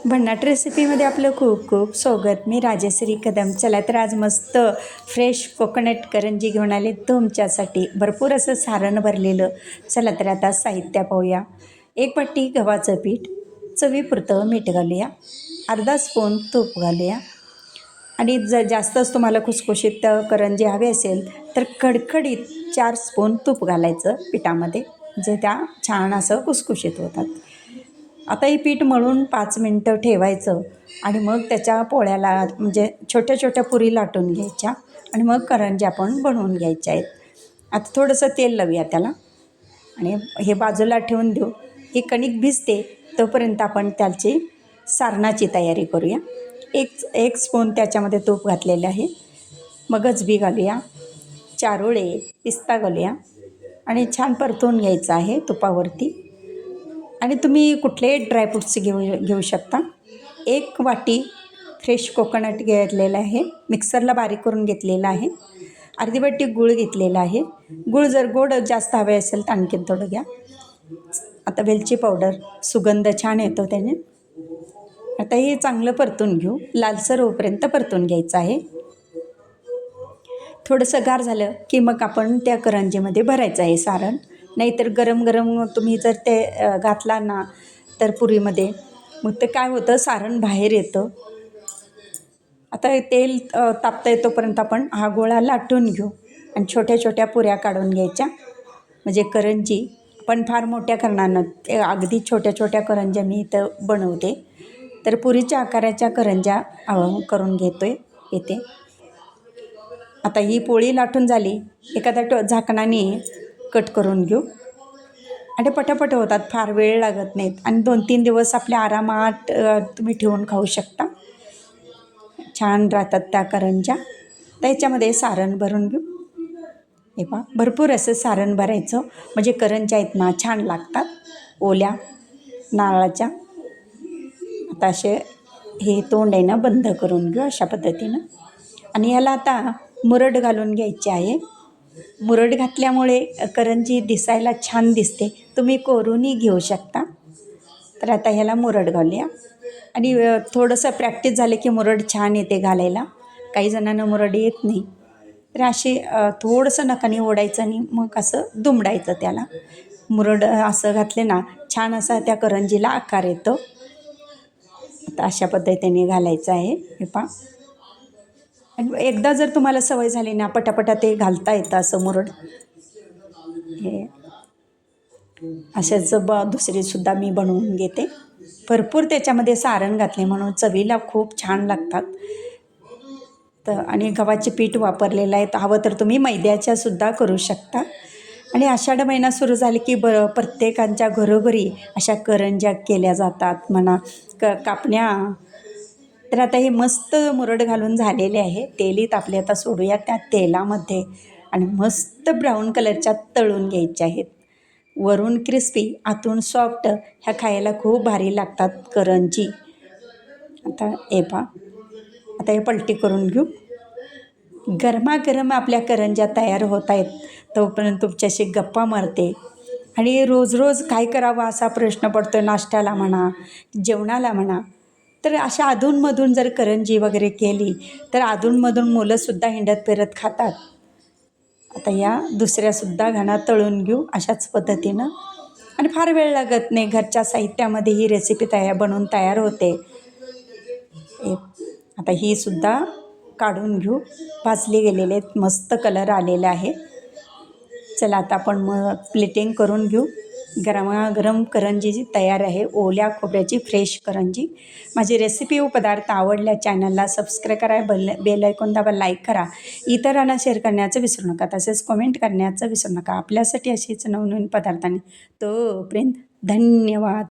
भन्नाट रेसिपीमध्ये आपलं खूप खूप स्वागत. मी राजश्री कदम. चला तर आज मस्त फ्रेश कोकोनट करंजी घेऊन आले तुमच्यासाठी. भरपूर असं सारण भरलेलं. चला तर आता साहित्य पाहूया. 1 वाटी गव्हाचं पीठ, चवीपुरतं मीठ घालूया, अर्धा स्पून तूप घालूया आणि जर जास्तच तुम्हाला खुसखुशीत करंजी हवे असेल तर कडकडीत 4 स्पून तूप घालायचं पिठामध्ये, जे त्या छान असं खुसखुशीत होतात. आता हे पीठ मळून 5 मिनटं ठेवायचं आणि मग त्याच्या पोळ्याला म्हणजे छोट्या छोट्या पुरी लाटून घ्यायच्या आणि मग करंज्या आपण बनवून घ्यायच्या आहेत. आता थोडंसं तेल लावूया त्याला आणि हे बाजूला ठेवून देऊ. ही कणिक भिजते तोपर्यंत आपण त्याची सारणाची तयारी करूया. एक स्पून त्याच्यामध्ये तूप घातलेले आहे. मगज बी घालूया, चारोळे, पिस्ता घालूया आणि छान परतवून घ्यायचं आहे तुपावरती. आणि तुम्ही कुठलेही ड्रायफ्रूट्स घेऊ शकता. 1 वाटी फ्रेश कोकोनट घेतलेलं आहे, मिक्सरला बारीक करून घेतलेलं आहे. अर्धी वाटी गूळ घेतलेला आहे. गूळ जर गोड जास्त हवे असेल तर आणखीन थोडं घ्या. आता वेलची पावडर, सुगंध छान येतो त्याने. आता हे चांगलं परतून घेऊ, लालसर होईपर्यंत परतून घ्यायचं आहे. थोडंसं गार झालं की मग आपण त्या करंजीमध्ये भरायचं आहे सारण. नाहीतर गरम गरम तुम्ही जर ते घातला ना तर पुरीमध्ये, मग ते काय होतं, सारण बाहेर येतं. आता हे तेल तापतं येतोपर्यंत आपण हा गोळा लाटून घेऊ आणि छोट्या छोट्या पुऱ्या काढून घ्यायच्या. म्हणजे करंजी पण फार मोठ्या करणार नाही, ते अगदी छोट्या छोट्या करंज्या मी इथं बनवते. तर पुरीच्या आकाराच्या करंज्या करून येते. आता ही पोळी लाटून झाली, एखाद्या झाकणाने कट करून घेऊ आणि पटापट होतात, फार वेळ लागत नाहीत आणि 2-3 दिवस आपल्या आरामात तुम्ही ठेवून खाऊ शकता. छान राहतात त्या करंज्या. त्याच्यामध्ये सारण भरून घेऊ. हे पहा, भरपूर असं सारण भरायचं म्हणजे करंज्या आहेत ना छान लागतात ओल्या नारळाच्या. आता असे हे तोंड आहे ना बंद करून घेऊ अशा पद्धतीनं. आणि ह्याला आता मुरड घालून घ्यायची आहे. मुरड घातल्यामुळे करंजी दिसायला छान दिसते. तुम्ही कोरूनही घेऊ शकता. तर आता ह्याला मुरड घालूया आणि थोडंसं प्रॅक्टिस झाले की मुरड छान येते घालायला. काही जणांना मुरड येत नाही, तर असे थोडंसं नखाने ओढायचं आणि मग असं दुमडायचं त्याला. मुरड असं घातले ना छान असा त्या करंजीला आकार येतो. आता अशा पद्धतीने घालायचं आहे. हे पहा, आणि एकदा जर तुम्हाला सवय झाली ना पटापटा ते घालता येतं असं मुरड. हे अशाच दुसरीसुद्धा मी बनवून घेते. भरपूर त्याच्यामध्ये सारण घातले म्हणून चवीला खूप छान लागतात. तर आणि गव्हाचे पीठ वापरलेलं आहे. तर हवं तर तुम्ही मैद्याच्यासुद्धा करू शकता. आणि आषाढ महिना सुरू झाले की प्रत्येकाच्या घरोघरी अशा करंज्या केल्या जातात म्हणा, कापण्या. तर आता हे मस्त मुरड घालून झालेले आहे. तेलही तापले, आता सोडूया त्या तेलामध्ये आणि मस्त ब्राऊन कलरच्या तळून घ्यायच्या आहेत. वरून क्रिस्पी, आतून सॉफ्ट. ह्या खायला खूप भारी लागतात करंजी. आता हे पहा, आता हे पलटी करून घेऊ. गरमागरम आपल्या करंज्या तयार होत आहेत तोपर्यंत तुमच्याशी गप्पा मारते. आणि रोज रोज काय करावं असा प्रश्न पडतो, नाश्त्याला म्हणा, जेवणाला म्हणा. तर अशा अधूनमधून जर करंजी वगैरे केली तर अधूनमधून मुलंसुद्धा हिंडत फिरत खातात. आता या दुसऱ्यासुद्धा घाना तळून घेऊ अशाच पद्धतीनं. आणि फार वेळ लागत नाही, घरच्या साहित्यामध्ये ही रेसिपी बनवून तयार होते. आता ही सुद्धा काढून घेऊ. भाजले गेलेले आहेत, मस्त कलर आलेला आहे. चला आता आपण मग प्लेटिंग करून घेऊ. गरमागरम करंजी जी तयार आहे, ओल्या खोबऱ्याची फ्रेश करंजी. माझी रेसिपी व पदार्थ आवडल्या चॅनलला सबस्क्राईब करा, बेल आयकॉन दाबा, लाईक करा, इतरांना शेअर करण्याचं विसरू नका, तसेच कमेंट करण्याचं विसरू नका. आपल्यासाठी अशीच नवनवीन पदार्थांनी. तोपर्यंत धन्यवाद.